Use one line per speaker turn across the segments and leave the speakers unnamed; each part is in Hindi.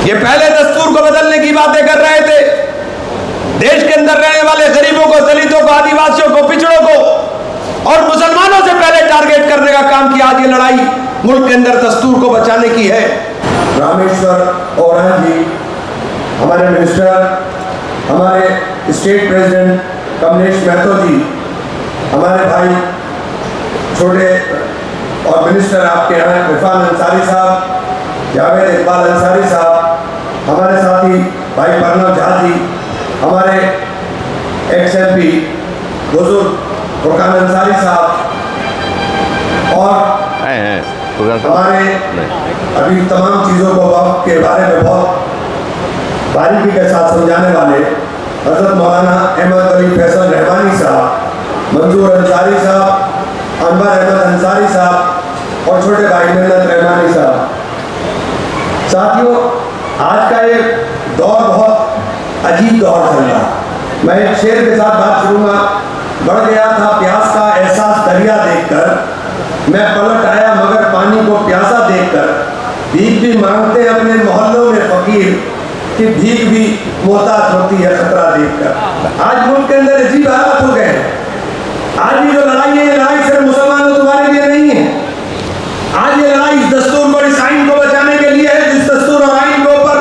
ये पहले दस्तूर को बदलने की बातें कर रहे थे। देश के अंदर रहने वाले गरीबों को, दलितों को, आदिवासियों को, पिछड़ों को और मुसलमानों से पहले टारगेट करने का काम किया। आज ये लड़ाई मुल्क के अंदर दस्तूर को बचाने की है।
रामेश्वर ओरान जी, हमारे मिनिस्टर, हमारे स्टेट प्रेसिडेंट कमलेश महतो जी, हमारे भाई छोटे और मिनिस्टर आपके यहाँ इरफान अंसारी साहब, जावेद इकबाल अंसारी साहब, हमारे साथी भाई प्रणव झा जी, हमारे एक्स MP बुजुर्ग फुरकान अंसारी साहब और हमारे अभी तमाम चीज़ों को वक्त के बारे में बहुत बारीकी के साथ समझाने वाले हज़रत मौलाना अहमद अली फैसल रहमानी साहब, मंजूर अंसारी साहब, अनवर अहमद अंसारी साहब और छोटे भाई मिन्नत रहमानी साहब। साथियों, आज का ये दौर बहुत अजीब दौर चल रहा है। मैं एक शेर के साथ बात करूँगा। बढ़ गया था प्यास का एहसास दरिया देखकर, मैं पलट आया मगर पानी को प्यासा देखकर। भीख भी मांगते हैं अपने मोहल्लों में फकीर, कि भीख भी मोहताज होती है खतरा देखकर। आज मुल्क के अंदर अजीब हालात हो गए हैं। आज ये जो लड़ाई है, ये लड़ाई सिर्फ मुसलमानों तुम्हारे लिए नहीं है। आज ये लड़ाई इस दस्तूर और इस आइन को बचाने के लिए है, जिस दस्तूर और आइन के ऊपर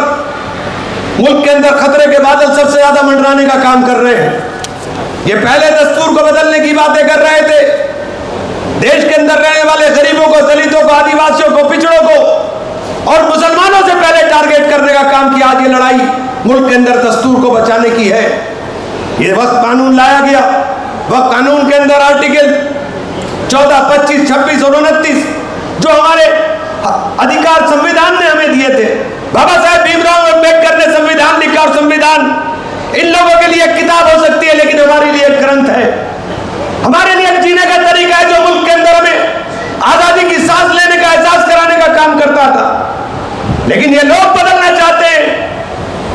मुल्क के अंदर खतरे के बादल सबसे ज्यादा मंडराने का काम कर रहे हैं। ये पहले दस्तूर को बदलने की बातें कर रहे थे। देश के अंदर रहने वाले गरीबों को, दलितों को, आदिवासियों को, पिछड़ों को और मुसलमानों से पहले टारगेट करने का काम किया। आज ये लड़ाई मुल्क के अंदर दस्तूर को बचाने की है। ये वक्त कानून लाया गया। वक्त कानून के अंदर आर्टिकल 14, 25, 26 और 29 जो हमारे अधिकार संविधान ने हमें दिए थे, बाबा साहेब भीमराव अम्बेडकर ने संविधान लिखा और संविधान इन लोगों के लिए एक किताब हो सकती है, लेकिन हमारे लिए एक ग्रंथ है, हमारे लिए एक जीने का तरीका है जो मुल्क के अंदर हमें आजादी की सांस लेने का एहसास कराने का काम करता था। लेकिन ये लोग बदलना चाहते हैं।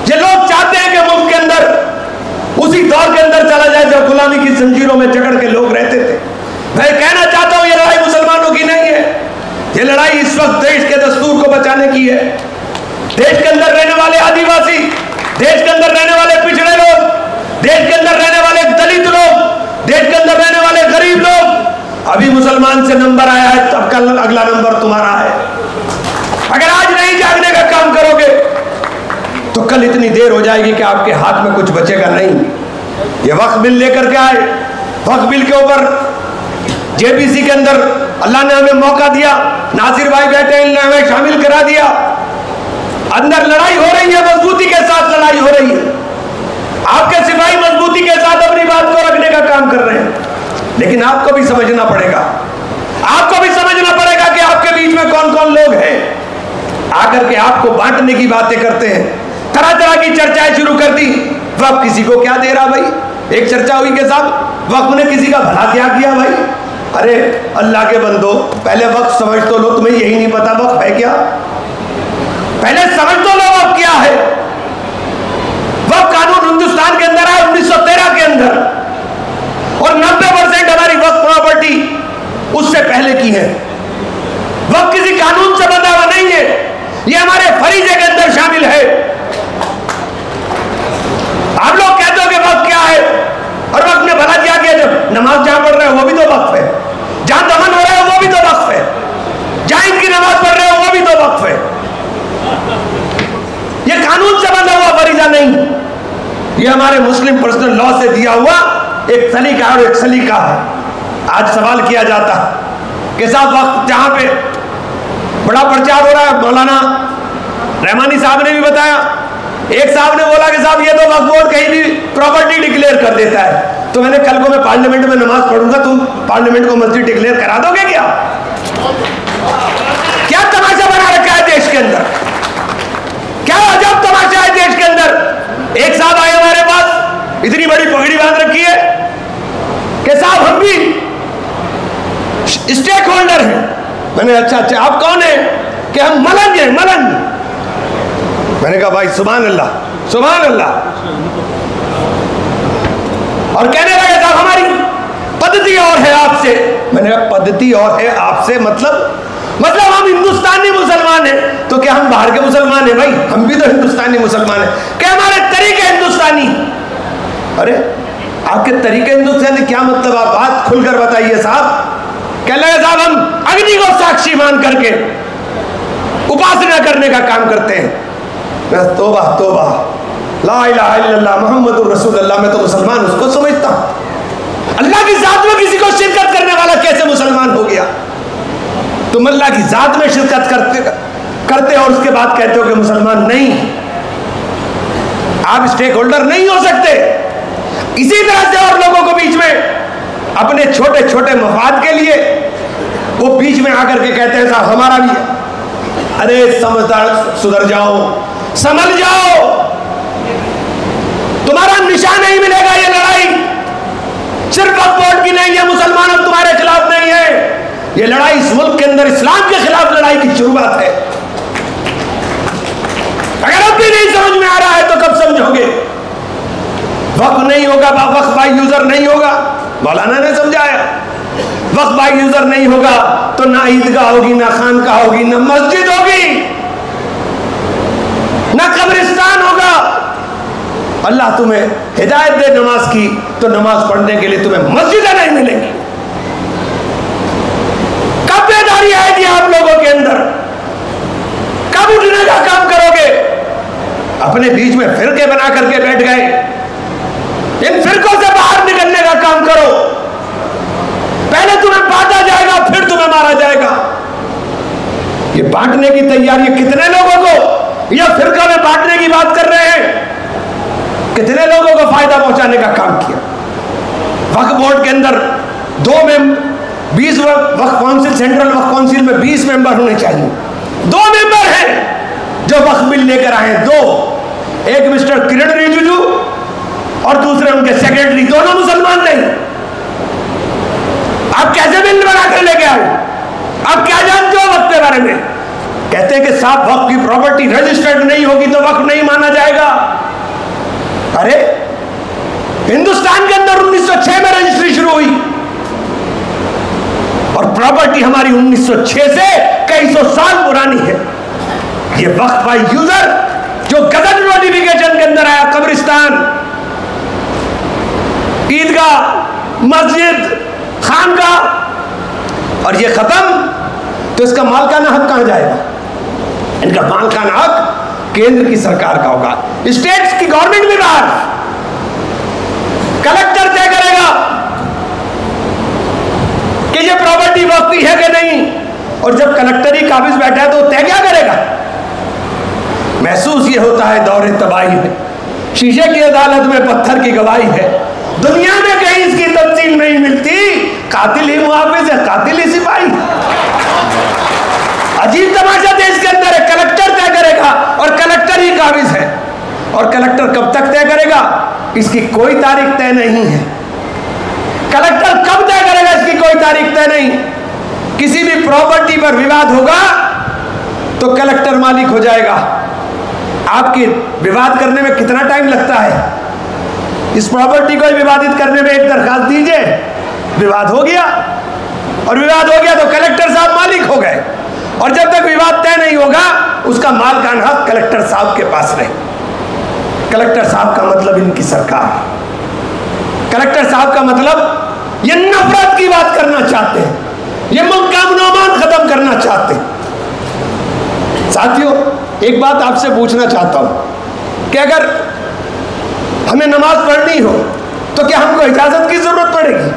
ये लोग चाहते हैं कि मुल्क के अंदर उसी दौर के अंदर चला जाए जब गुलामी की जंजीरों में जकड़ के लोग रहते थे। मैं कहना चाहता हूं, ये लड़ाई मुसलमानों की नहीं है। ये लड़ाई इस वक्त देश के दस्तूर को बचाने की है। देश के अंदर रहने वाले आदिवासी, देश के अंदर रहने वाले पिछड़े लोग, देश के अंदर रहने वाले दलित लोग, देश के अंदर रहने वाले गरीब लोग। अभी मुसलमान से नंबर आया है, तब कल अगला नंबर तुम्हारा है। अगर आज नहीं जागने का काम करोगे तो कल इतनी देर हो जाएगी कि आपके हाथ में कुछ बचेगा नहीं। ये वक्त बिल लेकर के आए। वक्त बिल के ऊपर JPC के अंदर अल्लाह ने हमें मौका दिया, नासिर भाई बैठे, इन्होंने हमें शामिल करा दिया। अंदर लड़ाई हो रही है, मजबूती के साथ लड़ाई हो रही है। आपके सिपाही मजबूती के साथ अपनी बात को रखने का काम कर रहे हैं। लेकिन आपको भी समझना पड़ेगा, आपको भी समझना पड़ेगा कि आपके बीच में कौन कौन लोग हैं। आकर के आपको बांटने की बातें करते हैं, तरह तरह की चर्चाएं शुरू कर दी। वक्त किसी को क्या दे रहा भाई? एक चर्चा हुई के साथ वक्त ने किसी का भला क्या किया भाई? अरे अल्लाह के बंदो, पहले वक्त समझ तो लो। तुम्हें यही नहीं पता वक्त है क्या? पहले समझ तो लो वक्त क्या है। वक्त कानून हिंदुस्तान के अंदर है 1913 के अंदर, और 90% हमारी वक्त प्रॉपर्टी उससे पहले की है। वक्त किसी कानून से बंधा हुआ नहीं है, ये हमारे फरीजे के अंदर शामिल है। आप लोग कहते हो कि वक्त क्या है, और वक्त ने भला क्या किया? जब नमाज जहां पढ़ रहे हो वो भी तो वक्त है, जहां दमन हो रहे हो वो भी तो वक्त है, जहां ईद की नमाज पढ़ रहे हो वो भी तो वक्त है। ये कानून से बंधा हुआ फरीजा नहीं, ये हमारे मुस्लिम पर्सनल लॉ से दिया हुआ एक सलीका और एक सलीका है। आज सवाल किया जाता कि साहब वक्त जहां पे बड़ा प्रचार हो रहा है, मौलाना रहमानी साहब ने भी बताया, एक साहब ने बोला कि साहब ये तो वक्फ बोर्ड कहीं भी प्रॉपर्टी डिक्लेयर कर देता है। तो मैंने कल को मैं पार्लियामेंट में नमाज पढ़ूंगा, तुम पार्लियामेंट को मस्जिद डिक्लेयर करा दोगे क्या? क्या तमाशा बना रखा है देश के अंदर? क्या अजब तमाशा है देश के अंदर। एक साहब आए हमारे पास, इतनी बड़ी पगड़ी बांध रखी है कि साहब हम भी स्टेक होल्डर हैं। मैंने अच्छा आप कौन है? कि हम मलंग हैं, मलंग। मैंने कहा भाई सुभान अल्लाह, सुभान अल्लाह। और कहने लगे साहब हमारी पद्धति और है आपसे। मैंने कहा पद्धति और है आपसे मतलब हम हिंदुस्तानी मुसलमान हैं, तो क्या हम बाहर के मुसलमान हैं? भाई हम भी तो हिंदुस्तानी मुसलमान हैं। क्या हमारे तरीके हिंदुस्तानी? अरे आपके तरीके हिंदुस्तानी क्या मतलब? आप बात खुलकर बताइए साहब। कह लगे साहब हम अग्नि को साक्षी मान करके उपासना करने का काम करते हैं। तौबा तौबा, ला इलाहा इल्लल्लाह मुहम्मदुर रसूलुल्लाह। मैं तो मुसलमान उसको समझता हूं। अल्लाह की जात में किसी को शिरकत करने वाला कैसे मुसलमान हो गया? तुम अल्लाह की जात में शिरकत करते और उसके बाद कहते हो कि मुसलमान नहीं। आप स्टेक होल्डर नहीं हो सकते। इसी तरह से और लोगों को बीच में अपने छोटे छोटे मफाद के लिए वो बीच में आकर के कहते हैं साहब हमारा भी है। अरे समझदार सुधर जाओ, समझ जाओ, तुम्हारा निशान नहीं मिलेगा। ये लड़ाई सिर्फ वक्फ की नहीं है, मुसलमानों तुम्हारे खिलाफ नहीं है। ये लड़ाई इस मुल्क के अंदर इस्लाम के खिलाफ लड़ाई की शुरुआत है। अगर अब भी नहीं समझ में आ रहा है तो कब समझोगे? वक्फ नहीं होगा, वक्फ बाय यूजर नहीं होगा, मौलाना ने समझाया। वक्फ बाय यूजर नहीं होगा तो ना ईदगाह होगी, ना खानकाह होगी, ना मस्जिद होगी, ना कब्रिस्तान होगा। अल्लाह तुम्हें हिदायत दे नमाज की तो नमाज पढ़ने के लिए तुम्हें मस्जिदें नहीं मिलेंगी। कब बेदारी आएगी आप लोगों के अंदर? कब उठने का काम करोगे? अपने बीच में फिरके बना करके बैठ गए। इन फिरकों से बाहर निकलने का काम करो। पहले तुम्हें बांटा जाएगा, फिर तुम्हें मारा जाएगा। ये बांटने की तैयारी कितने लोगों को यह फिरका में बांटने की बात कर रहे हैं? कितने लोगों को फायदा पहुंचाने का काम किया? वक्फ बोर्ड के अंदर 20 वक्फ काउंसिल, सेंट्रल वक्फ काउंसिल में 20 मेंबर होने चाहिए। 2 मेंबर हैं जो वक्फ बिल लेकर आए हैं। 2, एक मिस्टर किरण रिजिजू और दूसरे उनके सेक्रेटरी, दोनों मुसलमान नहीं। आप कैसे बिल बनाकर लेके आए? आप क्या जानते हो वक्फ के बारे में? कहते हैं कि साहब वक्फ की प्रॉपर्टी रजिस्टर्ड नहीं होगी तो वक्फ नहीं माना जाएगा। अरे हिंदुस्तान के अंदर 1906 में रजिस्ट्री शुरू हुई और प्रॉपर्टी हमारी 1906 से कई सौ साल पुरानी है। ये वक्फ बाय यूजर जो गजट नोटिफिकेशन के अंदर आया, कब्रिस्तान, ईदगाह, मस्जिद, खानकाह, और ये खत्म तो इसका मालकाना हक कहां जाएगा? इनका मालकाना हक केंद्र की सरकार का होगा। स्टेट्स की गवर्नमेंट भी बाहर, कलेक्टर तय करेगा कि ये प्रॉपर्टी वक्फ की है कि नहीं। और जब कलेक्टर ही काबिज बैठा है तो तय क्या करेगा? महसूस ये होता है दौरे तबाही में, शीशे की अदालत में पत्थर की गवाही है। दुनिया में कहीं इसकी तफसील नहीं मिलती। कातिल ही मुहाफिज है, कातिल ही सिपाही। अजीब तमाशा देश के अंदर है। कलेक्टर तय करेगा और कलेक्टर ही काबिज है। और कलेक्टर कब तक तय करेगा इसकी कोई तारीख तय नहीं है। कलेक्टर कब तय करेगा इसकी कोई तारीख तय नहीं। किसी भी प्रॉपर्टी पर विवाद होगा तो कलेक्टर मालिक हो जाएगा। आपके विवाद करने में कितना टाइम लगता है? इस प्रॉपर्टी को विवादित करने में एक दरखास्त दीजिए, विवाद हो गया, और विवाद हो गया तो कलेक्टर साहब मालिक हो गए। और जब तक विवाद तय नहीं होगा उसका मालकाना हक कलेक्टर साहब के पास रहे। कलेक्टर साहब का मतलब इनकी सरकार, कलेक्टर साहब का मतलब ये नफरत की बात करना चाहते हैं, ये मुल्क का अमन खत्म करना चाहते हैं। साथियों, एक बात आपसे पूछना चाहता हूं कि अगर हमें नमाज पढ़नी हो तो क्या हमको इजाजत की जरूरत पड़ेगी?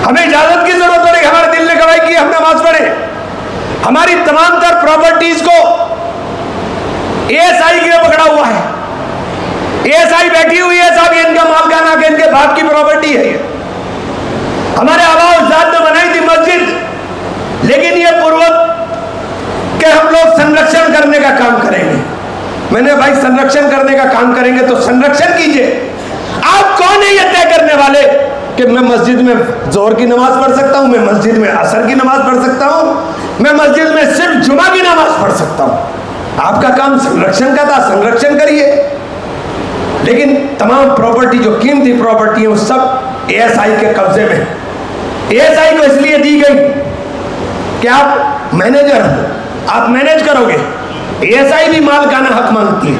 हमें इजाजत की जरूरत पड़ेगी? हमारे दिल ने गवाही की हम नमाज पढ़े। हमारी तमाम तर प्रॉपर्टीज को एएसआई के पकड़ा हुआ है। एएसआई बैठी हुई है, साहब ये इनका मालकाना के इनके बाप की प्रॉपर्टी है। हमारे आबा उस्ताद ने बनाई थी मस्जिद, लेकिन ये पूर्वक के हम लोग संरक्षण करने का काम करेंगे। मैंने भाई संरक्षण करने का काम करेंगे तो संरक्षण कीजिए। आप कौन है ये तय करने वाले कि मैं मस्जिद में जोहर की नमाज पढ़ सकता हूं, मैं मस्जिद में असर की नमाज पढ़ सकता हूं, मैं मस्जिद में सिर्फ जुमा की नमाज पढ़ सकता हूं? आपका काम संरक्षण का था, संरक्षण करिए। लेकिन तमाम प्रॉपर्टी जो कीमती प्रॉपर्टी है वो सब एएसआई के कब्जे में है। एएसआई को इसलिए दी गई कि आप मैनेजर हो, आप मैनेज करोगे। एएसआई भी मालिकाना हक मांगती है।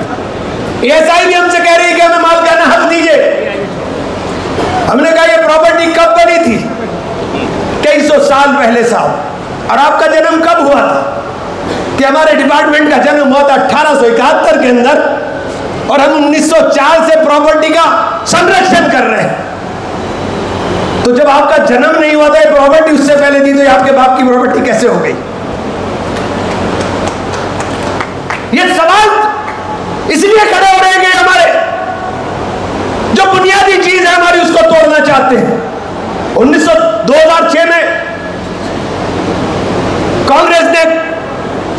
एएसआई भी हमसे कह रही है कि हमें मालिकाना हक दीजिए। हमने कहा ये प्रॉपर्टी कब बनी थी? 2300 साल पहले साहब। और आपका जन्म कब हुआ था? कि हमारे डिपार्टमेंट का जन्म हुआ था 1871 के अंदर, और हम 1904 से प्रॉपर्टी का संरक्षण कर रहे हैं। तो जब आपका जन्म नहीं हुआ था, ये प्रॉपर्टी उससे पहले थी, तो ये आपके बाप की प्रॉपर्टी कैसे हो गई? ये सवाल इसलिए खड़े हो रहे हैं कि हमारे जो बुनियादी चीज है हमारी, उसको तोड़ना चाहते हैं। 2006 में कांग्रेस ने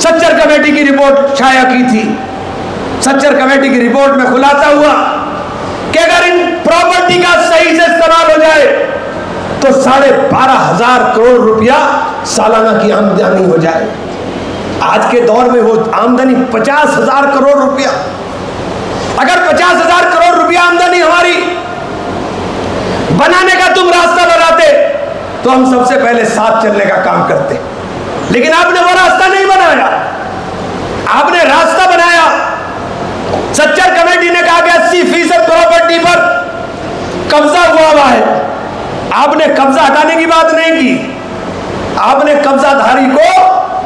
सच्चर कमेटी की रिपोर्ट शाया की थी। सच्चर कमेटी की रिपोर्ट में खुलासा हुआ कि अगर इन प्रॉपर्टी का सही से इस्तेमाल हो जाए तो 12,500 करोड़ रुपया सालाना की आमदनी हो जाए। आज के दौर में वो आमदनी 50,000 करोड़ रुपया। अगर 50,000 करोड़ रुपया आमदनी हमारी बनाने का तुम रास्ता बनाते तो हम सबसे पहले साथ चलने का काम करते। लेकिन आपने वो रास्ता नहीं बनाया। आपने रास्ता बनाया, सच्चर कमेटी ने कहा कि 80% प्रॉपर्टी पर कब्जा हुआ है। आपने कब्जा हटाने की बात नहीं की, आपने कब्जाधारी को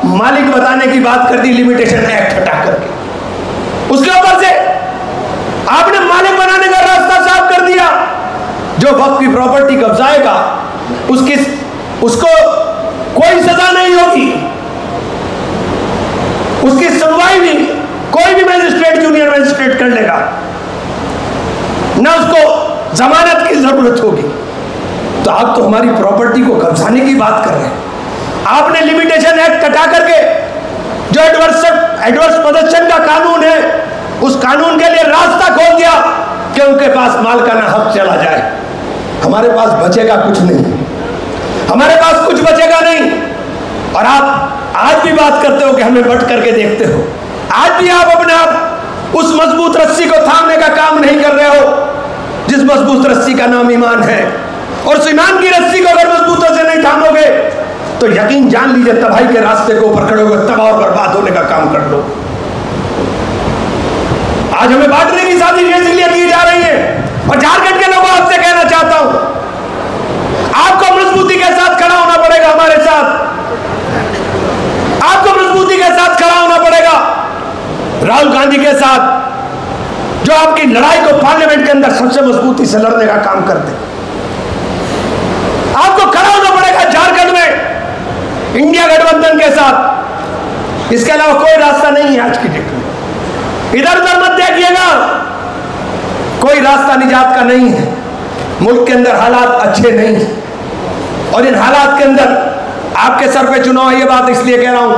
मालिक बताने की बात कर दी, लिमिटेशन एक्ट हटा करके। उसके ऊपर से आपने मालिक बनाने का रास्ता साफ कर दिया। जो वक्त की प्रॉपर्टी कब्जाएगा उसको कोई सजा नहीं होगी, उसकी सुनवाई भी कोई भी मजिस्ट्रेट, जूनियर मजिस्ट्रेट कर लेगा, ना उसको जमानत की जरूरत होगी। तो आप तो हमारी प्रॉपर्टी को कब्जाने की बात कर रहे हैं। आपने लिमिटेशन एक्ट हटा करके जो एडवर्स पोजेशन का कानून है, उस कानून के लिए रास्ता खोल दिया कि उनके पास मालिकाना हक चला जाए। हमारे पास बचेगा कुछ नहीं, हमारे पास कुछ बचेगा नहीं। और आप आज भी बात करते हो कि हमें बट करके देखते हो। आज भी आप अपने आप उस मजबूत रस्सी को थामने का काम नहीं कर रहे हो जिस मजबूत रस्सी का नाम ईमान है। और उस ईमान की रस्सी को अगर मजबूती से नहीं थामोगे तो यकीन जान लीजिए तबाही के रास्ते को ऊपर खड़े होकर तबाह और बर्बाद होने का काम कर लो। आज हमें बांटने की साजिश इसलिए की जा रही है। और झारखंड के लोगों आपसे कहना चाहता हूं, आपको मजबूती के साथ खड़ा होना पड़ेगा हमारे साथ। आपको मजबूती के साथ खड़ा होना पड़ेगा राहुल गांधी के साथ, जो आपकी लड़ाई को पार्लियामेंट के अंदर सबसे मजबूती से लड़ने का काम करते। आपको खड़ा होना पड़ेगा झारखंड में इंडिया गठबंधन के साथ। इसके अलावा कोई रास्ता नहीं है आज की डेट में। इधर उधर मत देखिएगा, कोई रास्ता निजात का नहीं है। मुल्क के अंदर हालात अच्छे नहीं है, और इन हालात के अंदर आपके सर पे चुनाव है। ये बात इसलिए कह रहा हूं,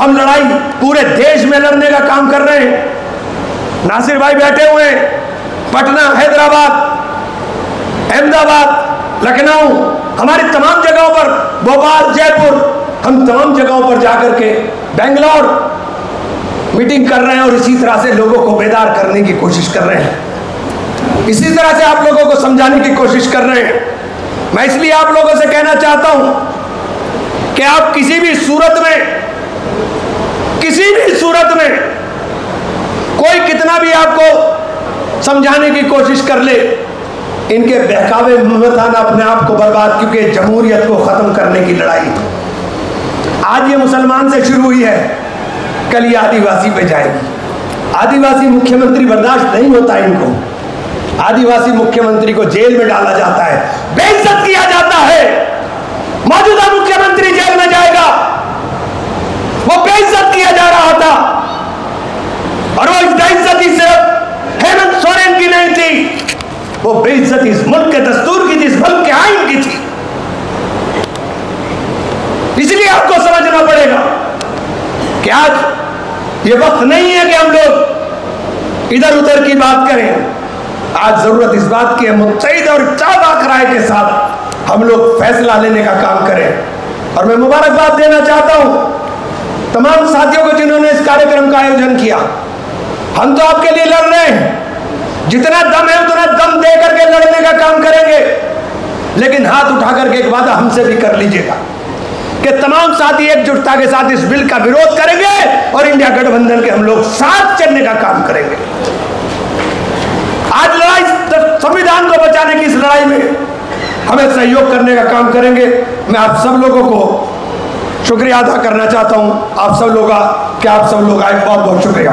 हम लड़ाई पूरे देश में लड़ने का काम कर रहे हैं। नासिर भाई बैठे हुए हैं, पटना, हैदराबाद, अहमदाबाद, लखनऊ, हमारी तमाम जगहों पर, भोपाल, जयपुर, हम तमाम जगहों पर जाकर के, बेंगलोर मीटिंग कर रहे हैं और इसी तरह से लोगों को बेदार करने की कोशिश कर रहे हैं। इसी तरह से आप लोगों को समझाने की कोशिश कर रहे हैं। मैं इसलिए आप लोगों से कहना चाहता हूं कि आप किसी भी सूरत में कोई कितना भी आपको समझाने की कोशिश कर ले, इनके बहकावे में मत आना अपने आप को बर्बाद, क्योंकि जमहूरियत को खत्म करने की लड़ाई आज ये मुसलमान से शुरू हुई है, कल ये आदिवासी पे जाएगी। आदिवासी मुख्यमंत्री बर्दाश्त नहीं होता इनको। आदिवासी मुख्यमंत्री को जेल में डाला जाता है, बेइज्जत किया जाता है। मौजूदा मुख्यमंत्री जेल में जाएगा, वो बेइज्जत किया जा रहा था। और वो बेइज्जती सिर्फ हेमंत सोरेन की नहीं थी, वो बेइज्जती इस मुल्क के दस्तूर की थी, इस मुल्क के आइन की थी। इसलिए आपको समझना पड़ेगा कि आज ये वक्त नहीं है कि हम लोग इधर उधर की बात करें। आज जरूरत इस बात की है मुत्तहिद और चाबाक राय के साथ हम लोग फैसला लेने का काम करें। और मैं मुबारकबाद देना चाहता हूं तमाम साथियों को जिन्होंने इस कार्यक्रम का आयोजन किया। हम तो आपके लिए लड़ रहे हैं, जितना दम है उतना दम दे करके लड़ने का काम करेंगे। लेकिन हाथ उठा करके एक वादा हमसे भी कर लीजिएगा कि तमाम साथी एकजुटता के साथ इस बिल का विरोध करेंगे और इंडिया गठबंधन के हम लोग साथ चलने का काम करेंगे। आज लड़ाई संविधान को बचाने की इस लड़ाई में हमें सहयोग करने का काम करेंगे। मैं आप सब लोगों को शुक्रिया अदा करना चाहता हूं, आप सब लोग का, कि आप सब लोग आए, बहुत बहुत शुक्रिया।